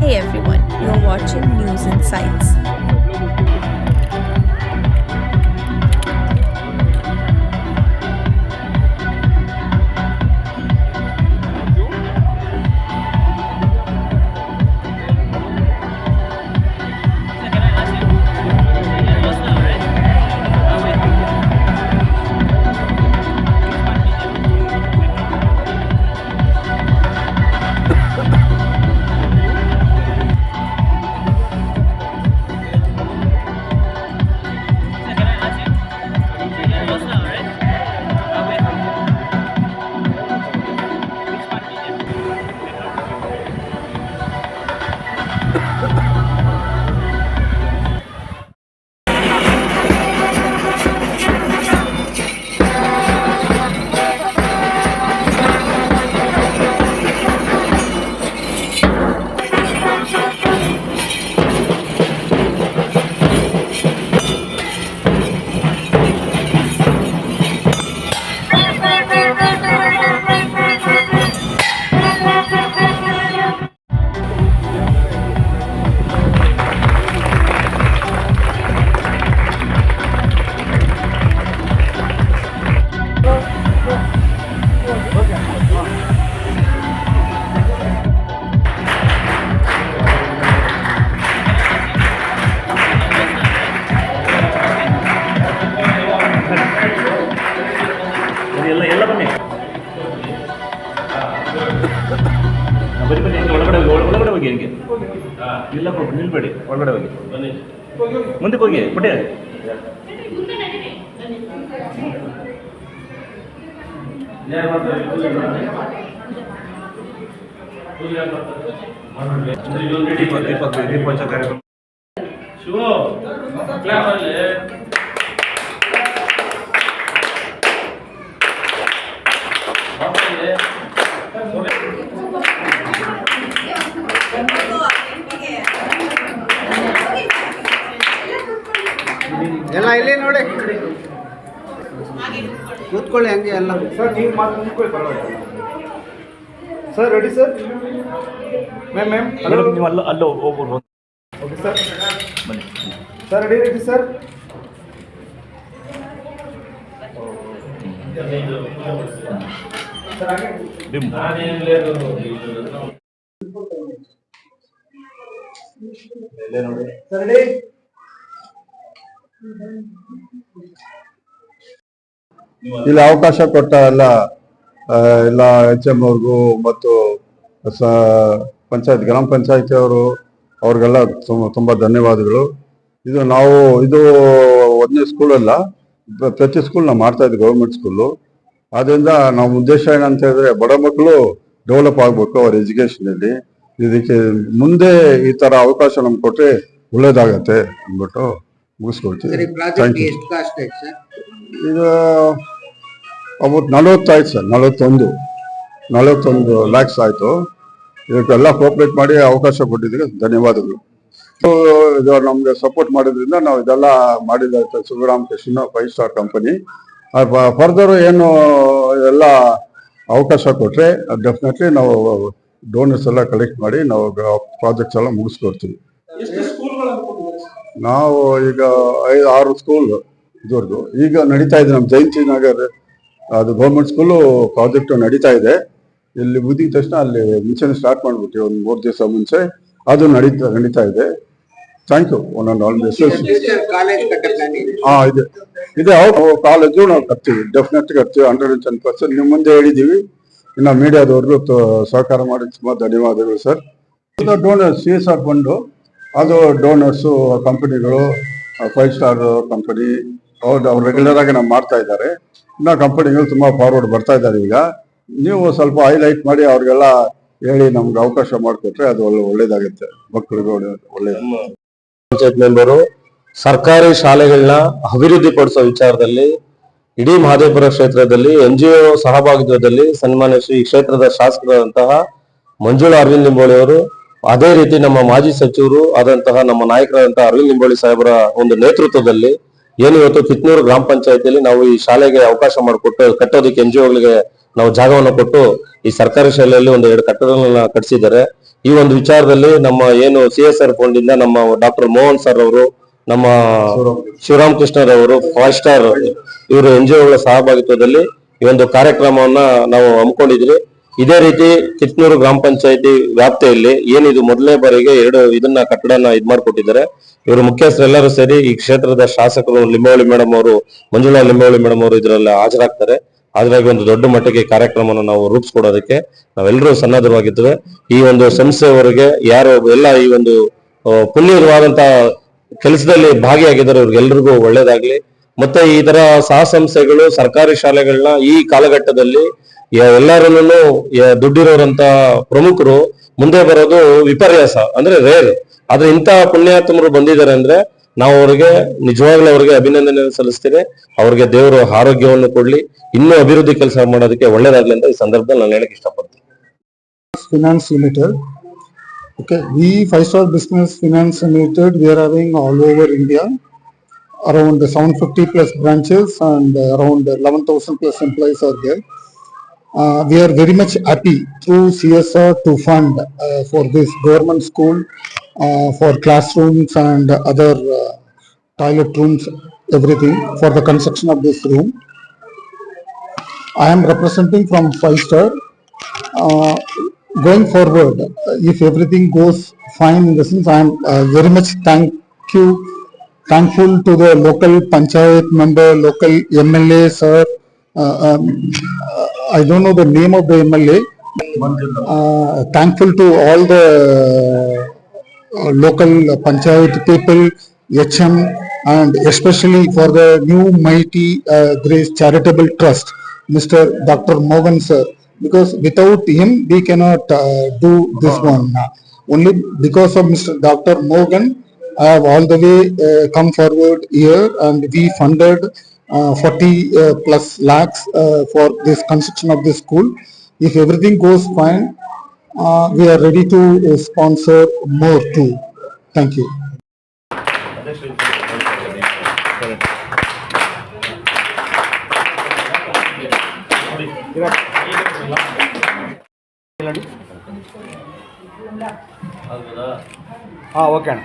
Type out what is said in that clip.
Hey everyone, you're watching News Insights. ಒಳಗಡೆ ಹೋಗಿ ಹಂಗೆ ಇಲ್ಲ ನಿಲ್ಬೇಡಿ, ಒಳಗಡೆ ಹೋಗಿ ಮುಂದಕ್ಕೆ ಹೋಗಿ ಪುಟ್ಟೆ. ದೀಪೋತ್ಸವ ಕಾರ್ಯಕ್ರಮ ಎಲ್ಲ ಇಲ್ಲಿ ನೋಡಿ ಕೂತ್ಕೊಳ್ಳಿ ಹಂಗೆ ಎಲ್ಲ ಸರ್. ನೀವು ಮಾತು ನಿಂತ್ಕೊಳ್ಳಿ, ಪರವಾಗಿಲ್ಲ ಸರ್. Ready sir? ಮ್ಯಾಮ್ ನೀವು ಅಲ್ಲೋ ಹೋಗ್ಬೋದು. ಓಕೆ ಸರ್, ಬನ್ನಿ ಸರ್. Ready sir? ನೋಡಿ ಸರ್. ರೆಡಿ? ಇಲ್ಲಿ ಅವಕಾಶ ಕೊಟ್ಟ ಎಲ್ಲ HM ಅವ್ರಿಗೂ ಮತ್ತು ಪಂಚಾಯತ್ ಗ್ರಾಮ ಪಂಚಾಯತಿ ಅವ್ರಿಗೆಲ್ಲ ತುಂಬಾ ಧನ್ಯವಾದಗಳು. ಇದು 1ನೇ ಸ್ಕೂಲ್ ಅಲ್ಲ, ಪ್ರತಿ ಸ್ಕೂಲ್ ನಾವು ಮಾಡ್ತಾ ಇದ್ವಿ, ಗೌರ್ಮೆಂಟ್ ಸ್ಕೂಲು. ಆದ್ರಿಂದ ನಮ್ಮ ಉದ್ದೇಶ ಏನಂತ ಹೇಳಿದ್ರೆ ಬಡ ಮಕ್ಕಳು ಡೆವಲಪ್ ಆಗ್ಬೇಕು ಅವ್ರ ಎಜುಕೇಶನ್ ಅಲ್ಲಿ. ಇದಕ್ಕೆ ಮುಂದೆ ಈ ತರ ಅವಕಾಶ ನಮ್ಗೆ ಕೊಟ್ರೆ ಒಳ್ಳೇದಾಗತ್ತೆ ಅಂದ್ಬಿಟ್ಟು ಮುಗಿಸ್ಕೊಳ್ತೀವಿ. ಇದು ಅಬೌಟ್ 40 ಆಯ್ತು ಸರ್. 41 ಲ್ಯಾಕ್ಸ್ ಆಯ್ತು. ಇದಕ್ಕೆಲ್ಲ ಕೋಆಪರೇಟ್ ಮಾಡಿ ಅವಕಾಶ ಕೊಟ್ಟಿದ್ದಕ್ಕೆ ಧನ್ಯವಾದಗಳು. ಇದು ನಮ್ಗೆ ಸಪೋರ್ಟ್ ಮಾಡೋದ್ರಿಂದ ನಾವು ಇದೆಲ್ಲ ಮಾಡಿದ ಶಿವರಾಮಕೃಷ್ಣ 5 ಸ್ಟಾರ್ ಕಂಪನಿ. ಫರ್ದರ್ ಏನು ಎಲ್ಲ ಅವಕಾಶ ಕೊಟ್ರೆ ಡೆಫಿನೆಟ್ಲಿ ನಾವು ಡೋನರ್ಸ್ ಎಲ್ಲ ಕಲೆಕ್ಟ್ ಮಾಡಿ ನಾವು ಪ್ರಾಜೆಕ್ಟ್ಸ್ ಎಲ್ಲ ಮುಗಿಸ್ಕೊಡ್ತೀವಿ. ನಾವು ಈಗ 5-6 ಸ್ಕೂಲ್ ಇದುವರೆಗೂ ಈಗ ನಡೀತಾ ಇದೆ. ನಮ್ಮ ಜಯಂತಿ ನಗರ್ ಅದು ಗೌರ್ಮೆಂಟ್ ಸ್ಕೂಲು ಪ್ರಾಜೆಕ್ಟ್ ನಡೀತಾ ಇದೆ. ಇಲ್ಲಿ ಮುಗಿದ ತಕ್ಷಣ ಅಲ್ಲಿ ಮುಂಚೆನೆ ಸ್ಟಾರ್ಟ್ ಮಾಡ್ಬಿಟ್ಟು ಒಂದು 3 ದಿವಸ ಮುಂಚೆ ಅದು ನಡೀತಾ ಇದೆ. Thank you. ಇದೆ ಕಾಲೇಜು ನಾವು ಕಟ್ತೀವಿ, ಡೆಫಿನೆಟ್ ಕಟ್ತೀವಿ, 110%. ನಿಮ್ಮ ಮುಂದೆ ಹೇಳಿದ್ದೀವಿ. ಇನ್ನು ಮೀಡಿಯಾದವ್ರಿಗೂ ಸಹಕಾರ ಮಾಡಿ ತುಂಬಾ ಧನ್ಯವಾದಗಳು ಸರ್. ಡೋನರ್ಸ್ CSR ಫಂಡು, ಅದು ಡೋನರ್ಸು ಕಂಪನಿಗಳು 5 ಸ್ಟಾರ್ ಕಂಪನಿ ಅವ್ರು ರೆಗ್ಯುಲರ್ ಆಗಿ ನಾವು ಮಾಡ್ತಾ ಇದ್ದಾರೆ. ಇನ್ನು ಕಂಪನಿಗಳು ತುಂಬಾ ಫಾರ್ವರ್ಡ್ ಬರ್ತಾ ಇದ್ದಾರೆ. ಈಗ ನೀವು ಸ್ವಲ್ಪ ಹೈಲೈಟ್ ಮಾಡಿ ಅವ್ರಿಗೆಲ್ಲ ಹೇಳಿ ನಮ್ಗೆ ಅವಕಾಶ ಮಾಡಿಕೊಟ್ರೆ ಅದು ಒಳ್ಳೇದಾಗುತ್ತೆ, ಮಕ್ಕಳಿಗೆ ಒಳ್ಳೇದು. ಪಂಚಾಯತ್ ಮೆಂಬರು ಸರ್ಕಾರಿ ಶಾಲೆಗಳನ್ನ ಅಭಿವೃದ್ಧಿ ಪಡಿಸೋ ವಿಚಾರದಲ್ಲಿ ಇಡೀ ಮಹದೇವಪುರ ಕ್ಷೇತ್ರದಲ್ಲಿ NGO ಸಹಭಾಗಿತ್ವದಲ್ಲಿ ಸನ್ಮಾನ್ಯ ಶ್ರೀ ಕ್ಷೇತ್ರದ ಶಾಸಕರಾದಂತಹ ಮಂಜುಳಾ ಅರವಿಂದ್ ನಿಂಬೋಳಿ ಅವರು, ಅದೇ ರೀತಿ ನಮ್ಮ ಮಾಜಿ ಸಚಿವರು ಆದಂತಹ ನಮ್ಮ ನಾಯಕರಾದಂತಹ ಅರವಿಂದ್ ನಿಂಬೋಳಿ ಸಾಹೇಬರ ಒಂದು ನೇತೃತ್ವದಲ್ಲಿ ಏನು ಇವತ್ತು ಕಿತ್ನೂರು ಗ್ರಾಮ ಪಂಚಾಯತಿಯಲ್ಲಿ ನಾವು ಈ ಶಾಲೆಗೆ ಅವಕಾಶ ಮಾಡಿಕೊಟ್ಟು ಕಟ್ಟೋದಕ್ಕೆ NGOಗಳಿಗೆ ನಾವು ಜಾಗವನ್ನು ಕೊಟ್ಟು ಈ ಸರ್ಕಾರಿ ಶಾಲೆಯಲ್ಲಿ 1-2 ಕಟ್ಟಡಗಳನ್ನ ಕಟ್ಟಿಸಿದ್ದಾರೆ. ಈ ಒಂದು ವಿಚಾರದಲ್ಲಿ ನಮ್ಮ ಏನು CSR ಫಂಡ್ ಇಂದ ನಮ್ಮ ಡಾಕ್ಟರ್ ಮೋಹನ್ ಸರ್ ಅವರು, ನಮ್ಮ ಶಿವರಾಮ್ ಕೃಷ್ಣರವರು, 5 ಸ್ಟಾರ್ ಇವರು NGOಗಳ ಸಹಭಾಗಿತ್ವದಲ್ಲಿ ಈ ಒಂದು ಕಾರ್ಯಕ್ರಮವನ್ನ ನಾವು ಹಮ್ಮಿಕೊಂಡಿದ್ರಿ. ಇದೇ ರೀತಿ ಕಿತ್ನೂರು ಗ್ರಾಮ ಪಂಚಾಯತಿ ವ್ಯಾಪ್ತಿಯಲ್ಲಿ ಏನಿದು ಮೊದಲನೇ ಬಾರಿಗೆ ಇದನ್ನ ಕಟ್ಟಡನ ಮಾಡಿಕೊಟ್ಟಿದ್ದಾರೆ. ಇವರು ಮುಖ್ಯಸ್ಥರೆಲ್ಲರೂ ಸೇರಿ ಈ ಕ್ಷೇತ್ರದ ಶಾಸಕರು ಲಿಂಬಾವಳಿ ಮೇಡಮ್ ಅವರು, ಮಂಜುಳಾ ಲಿಂಬಾವಳಿ ಮೇಡಮ್ ಅವರು ಇದರಲ್ಲಿ ಹಾಜರಾಗ್ತಾರೆ. ಹಾಗಾಗಿ ಒಂದು ದೊಡ್ಡ ಮಟ್ಟಿಗೆ ಕಾರ್ಯಕ್ರಮವನ್ನು ನಾವು ರೂಪಿಸ್ಕೊಡೋದಕ್ಕೆ ನಾವೆಲ್ಲರೂ ಸನ್ನದ್ಧವಾಗಿದ್ದೇವೆ. ಈ ಒಂದು ಸಂಸ್ಥೆಯವರಿಗೆ ಯಾರು ಎಲ್ಲ ಈ ಒಂದು ಪುಣ್ಯವಾದಂತಹ ಕೆಲಸದಲ್ಲಿ ಭಾಗಿಯಾಗಿದ್ದಾರೆ ಅವ್ರಿಗೆಲ್ರಿಗೂ ಒಳ್ಳೇದಾಗ್ಲಿ. ಮತ್ತೆ ಈ ತರ ಸಹ ಸಂಸ್ಥೆಗಳು ಸರ್ಕಾರಿ ಶಾಲೆಗಳನ್ನ ಈ ಕಾಲಘಟ್ಟದಲ್ಲಿ ಎಲ್ಲರನ್ನೂ ದುಡ್ಡಿರೋರಂತ ಪ್ರಮುಖರು ಮುಂದೆ ಬರೋದು ವಿಪರ್ಯಾಸ, ಅಂದ್ರೆ ರೇರ್. ಆದ್ರೆ ಇಂಥ ಪುಣ್ಯಾತ್ಮರು ಬಂದಿದ್ದಾರೆ ಅಂದ್ರೆ ನಾವು ಅವ್ರಿಗೆ ನಿಜವಾಗ್ಲೂ ಅವ್ರಿಗೆ ಅಭಿನಂದನೆ ಸಲ್ಲಿಸ್ತೀವಿ. ಅವ್ರಿಗೆ ದೇವರು ಆರೋಗ್ಯವನ್ನು ಕೊಡ್ಲಿ, ಇನ್ನೂ ಅಭಿವೃದ್ಧಿ ಕೆಲಸ ಮಾಡೋದಕ್ಕೆ ಒಳ್ಳೇದಾಗ್ಲಿ ಅಂತ ಈ ಸಂದರ್ಭದಲ್ಲಿ ನಾನು ಹೇಳಕ್ ಇಷ್ಟಪಡ್ತೀನಿ. Finance Limited. Okay, we 5-star business finance limited. We are having all over India, around 750 plus branches and around 11,000 plus employees are there. We are very much happy through CSR to fund for this government school, for classrooms and other toilet rooms, everything for the construction of this room. I am representing from 5-star. Going forward, if everything goes fine in the sense, I am very much thankful to the local panchayat member, local MLA sir. I don't know the name of the MLA. Thankful to all the local panchayat people, HM, and especially for the new mighty Grace Charitable Trust, Mr. Dr. Mohan sir. Because without him we cannot do this one. Only because of Mr. Dr. Mohan, I have all the way come forward here and we funded 40 plus lakhs for this construction of this school. If everything goes fine, we are ready to sponsor more too. Thank you. Okay ಅಣ್ಣ.